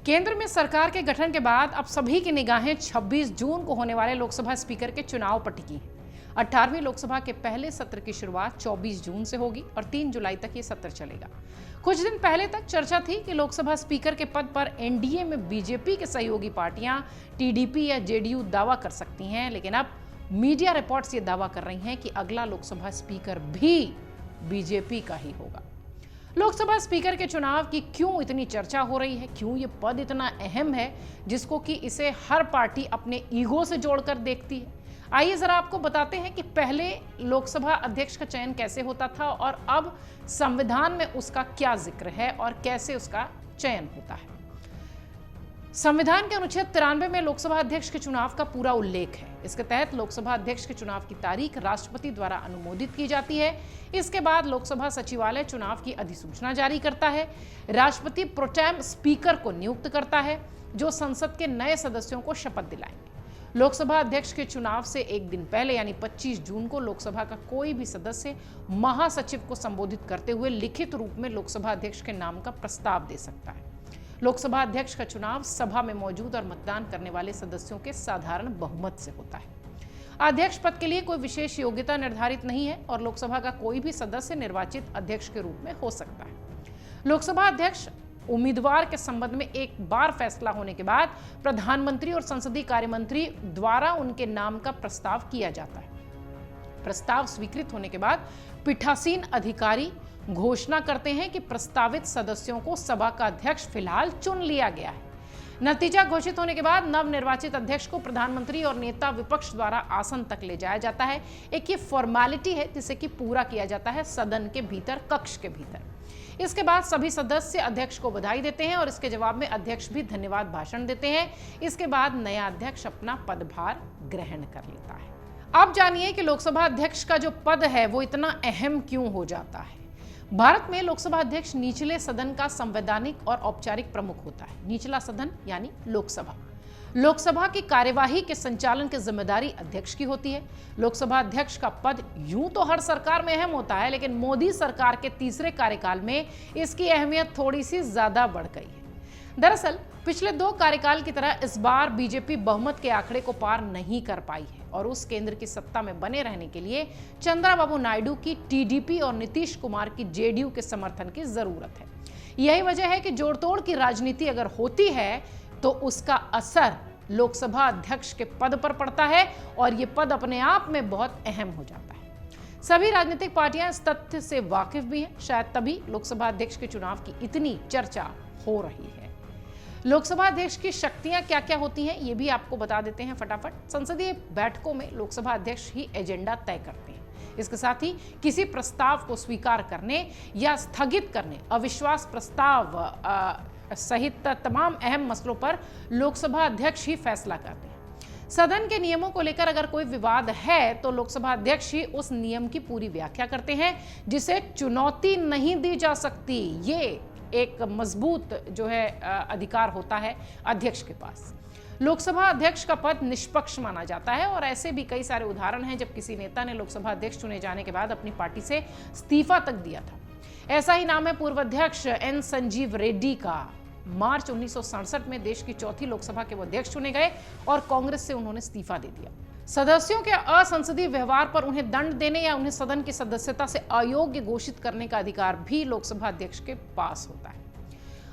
केंद्र में सरकार के गठन के बाद अब सभी की निगाहें 26 जून को होने वाले लोकसभा स्पीकर के चुनाव पर टिकी हैं। 18वीं लोकसभा के पहले सत्र की शुरुआत 24 जून से होगी और 3 जुलाई तक ये सत्र चलेगा। कुछ दिन पहले तक चर्चा थी कि लोकसभा स्पीकर के पद पर एनडीए में बीजेपी के सहयोगी पार्टियां टीडीपी या जेडीयू दावा कर सकती हैं, लेकिन अब मीडिया रिपोर्ट्स ये दावा कर रही हैं कि अगला लोकसभा स्पीकर भी बीजेपी का ही होगा। लोकसभा स्पीकर के चुनाव की क्यों इतनी चर्चा हो रही है, क्यों ये पद इतना अहम है जिसको कि इसे हर पार्टी अपने ईगो से जोड़कर देखती है। आइए जरा आपको बताते हैं कि पहले लोकसभा अध्यक्ष का चयन कैसे होता था और अब संविधान में उसका क्या जिक्र है और कैसे उसका चयन होता है। संविधान के अनुच्छेद 93 में लोकसभा अध्यक्ष के चुनाव का पूरा उल्लेख है। इसके तहत लोकसभा अध्यक्ष के चुनाव की तारीख राष्ट्रपति द्वारा अनुमोदित की जाती है। इसके बाद लोकसभा सचिवालय चुनाव की अधिसूचना जारी करता है। राष्ट्रपति प्रोटेम स्पीकर को नियुक्त करता है, जो संसद के नए सदस्यों को शपथ दिलाएंगे। लोकसभा अध्यक्ष के चुनाव से एक दिन पहले यानी 25 जून को लोकसभा का कोई भी सदस्य महासचिव को संबोधित करते हुए लिखित रूप में लोकसभा अध्यक्ष के नाम का प्रस्ताव दे सकता है। लोकसभा अध्यक्ष का चुनाव सभा में मौजूद और मतदान करने वाले सदस्यों के साधारण बहुमत से होता है। अध्यक्ष पद के लिए कोई विशेष योग्यता निर्धारित नहीं है और लोकसभा का कोई भी सदस्य निर्वाचित अध्यक्ष के रूप में हो सकता है। लोकसभा अध्यक्ष उम्मीदवार के संबंध में एक बार फैसला होने के बाद प्रधानमंत्री और संसदीय कार्य मंत्री द्वारा उनके नाम का प्रस्ताव किया जाता है। प्रस्ताव स्वीकृत होने के बाद पीठासीन अधिकारी घोषणा करते हैं कि प्रस्तावित सदस्यों को सभा का अध्यक्ष फिलहाल चुन लिया गया है। नतीजा घोषित होने के बाद नवनिर्वाचित अध्यक्ष को प्रधानमंत्री और नेता विपक्ष द्वारा आसन तक ले जाया जाता है। एक ये फॉर्मेलिटी है जिसे कि पूरा किया जाता है सदन के भीतर, कक्ष के भीतर। इसके बाद सभी सदस्य अध्यक्ष को बधाई देते हैं और इसके जवाब में अध्यक्ष भी धन्यवाद भाषण देते हैं। इसके बाद नया अध्यक्ष अपना पदभार ग्रहण कर लेता है। अब जानिए कि लोकसभा अध्यक्ष का जो पद है वो इतना अहम क्यों हो जाता है। भारत में लोकसभा अध्यक्ष निचले सदन का संवैधानिक और औपचारिक प्रमुख होता है। निचला सदन यानी लोकसभा। लोकसभा की कार्यवाही के संचालन की जिम्मेदारी अध्यक्ष की होती है। लोकसभा अध्यक्ष का पद यूं तो हर सरकार में अहम होता है, लेकिन मोदी सरकार के तीसरे कार्यकाल में इसकी अहमियत थोड़ी सी ज्यादा बढ़ गई है। दरअसल पिछले 2 कार्यकाल की तरह इस बार बीजेपी बहुमत के आंकड़े को पार नहीं कर पाई है और उस केंद्र की सत्ता में बने रहने के लिए चंद्रबाबू नायडू की टीडीपी और नीतीश कुमार की जेडीयू के समर्थन की जरूरत है। यही वजह है कि जोड़ तोड़ की राजनीति अगर होती है तो उसका असर लोकसभा अध्यक्ष के पद पर पड़ता है और यह पद अपने आप में बहुत अहम हो जाता है। सभी राजनीतिक पार्टियां इस तथ्य से वाकिफ भी हैं, शायद तभी लोकसभा अध्यक्ष के चुनाव की इतनी चर्चा हो रही है। लोकसभा अध्यक्ष की शक्तियां क्या क्या होती हैं ये भी आपको बता देते हैं फटाफट। संसदीय बैठकों में लोकसभा अध्यक्ष ही एजेंडा तय करते हैं। इसके साथ ही किसी प्रस्ताव को स्वीकार करने या स्थगित करने, अविश्वास प्रस्ताव सहित तमाम अहम मसलों पर लोकसभा अध्यक्ष ही फैसला करते हैं। सदन के नियमों को लेकर अगर कोई विवाद है तो लोकसभा अध्यक्ष ही उस नियम की पूरी व्याख्या करते हैं, जिसे चुनौती नहीं दी जा सकती। ये एक मजबूत जो है अधिकार होता है अध्यक्ष के पास। लोकसभा अध्यक्ष का पद निष्पक्ष माना जाता है और ऐसे भी कई सारे उदाहरण हैं जब किसी नेता ने लोकसभा अध्यक्ष चुने जाने के बाद अपनी पार्टी से इस्तीफा तक दिया था। ऐसा ही नाम है पूर्व अध्यक्ष एन संजीव रेड्डी का। मार्च 1967 में देश की 4थी लोकसभा के वो अध्यक्ष चुने गए और कांग्रेस से उन्होंने इस्तीफा दे दिया। सदस्यों के असंसदीय व्यवहार पर उन्हें दंड देने या उन्हें सदन की सदस्यता से अयोग्य घोषित करने का अधिकार भी लोकसभा अध्यक्ष के पास होता है।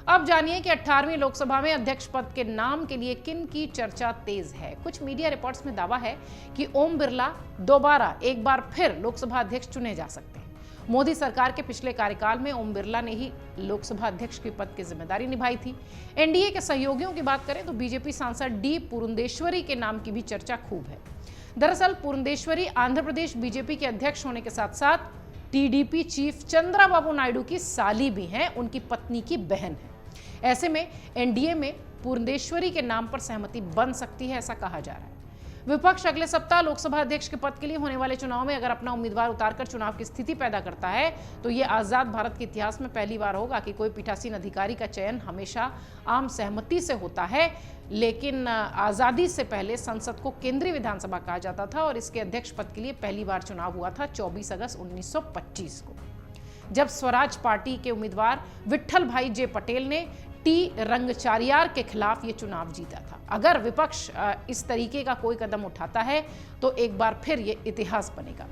अब जानिए कि 18वीं लोकसभा में अध्यक्ष पद के नाम के लिए किन की चर्चा तेज है। कुछ मीडिया रिपोर्ट्स में दावा है कि ओम बिरला दोबारा एक बार फिर लोकसभा अध्यक्ष चुने जा सकते हैं। मोदी सरकार के पिछले कार्यकाल में ओम बिरला ने ही लोकसभा अध्यक्ष के पद की जिम्मेदारी निभाई थी। एनडीए के सहयोगियों की बात करें तो बीजेपी सांसद डी पुरंदेश्वरी के नाम की भी चर्चा खूब है। दरअसल पुरंदेश्वरी आंध्र प्रदेश बीजेपी के अध्यक्ष होने के साथ साथ टीडीपी चीफ चंद्रबाबू नायडू की साली भी हैं, उनकी पत्नी की बहन है। ऐसे में एनडीए में पुरंदेश्वरी के नाम पर सहमति बन सकती है, ऐसा कहा जा रहा है। विपक्ष अगले सप्ताह लोकसभा अध्यक्ष के पद के लिए होने वाले चुनाव में अगर अपना उम्मीदवार उतारकर चुनाव की स्थिति पैदा करता है तो यह आजाद भारत के इतिहास में पहली बार होगा कि कोई पीठासीन अधिकारी का चयन हमेशा आम सहमति से होता है। लेकिन आजादी से पहले संसद को केंद्रीय विधानसभा कहा जाता था और इसके अध्यक्ष पद के लिए पहली बार चुनाव हुआ था 24 अगस्त 1925 को, जब स्वराज पार्टी के उम्मीदवार विट्ठल भाई जे पटेल ने टी रंगचारियार के खिलाफ ये चुनाव जीता था। अगर विपक्ष इस तरीके का कोई कदम उठाता है तो एक बार फिर ये इतिहास बनेगा।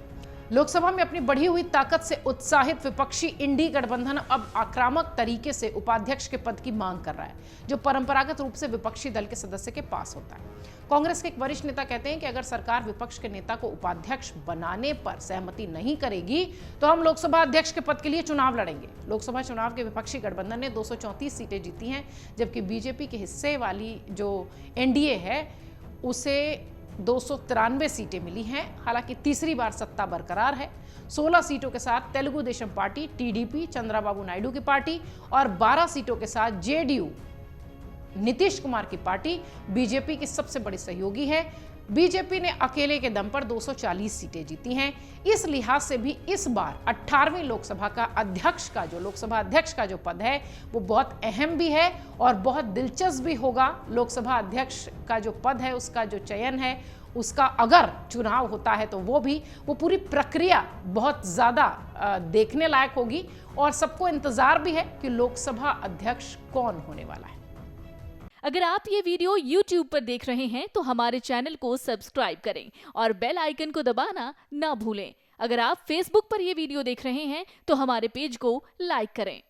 लोकसभा में अपनी बढ़ी हुई ताकत से उत्साहित विपक्षी इंडी गठबंधन अब आक्रामक तरीके से उपाध्यक्ष के पद की मांग कर रहा है, जो परंपरागत रूप से विपक्षी दल के सदस्य के पास होता है। कांग्रेस के एक वरिष्ठ नेता कहते हैं कि अगर सरकार विपक्ष के नेता को उपाध्यक्ष बनाने पर सहमति नहीं करेगी तो हम लोकसभा अध्यक्ष के पद के लिए चुनाव लड़ेंगे। लोकसभा चुनाव के विपक्षी गठबंधन ने 234 सीटें जीती हैं, जबकि बीजेपी के हिस्से वाली जो एनडीए है उसे 293 सीटें मिली हैं। हालांकि तीसरी बार सत्ता बरकरार है। 16 सीटों के साथ तेलुगु देशम पार्टी, टीडीपी, चंद्रबाबू नायडू की पार्टी और 12 सीटों के साथ जेडीयू, नीतीश कुमार की पार्टी बीजेपी की सबसे बड़ी सहयोगी है। बीजेपी ने अकेले के दम पर 240 सीटें जीती हैं। इस लिहाज से भी इस बार 18वीं लोकसभा लोकसभा अध्यक्ष का जो पद है वो बहुत अहम भी है और बहुत दिलचस्प भी होगा। लोकसभा अध्यक्ष का जो पद है उसका जो चयन है उसका अगर चुनाव होता है तो वो पूरी प्रक्रिया बहुत ज़्यादा देखने लायक होगी और सबको इंतज़ार भी है कि लोकसभा अध्यक्ष कौन होने वाला है। अगर आप ये वीडियो YouTube पर देख रहे हैं तो हमारे चैनल को सब्सक्राइब करें और बेल आइकन को दबाना ना भूलें। अगर आप Facebook पर ये वीडियो देख रहे हैं तो हमारे पेज को लाइक करें।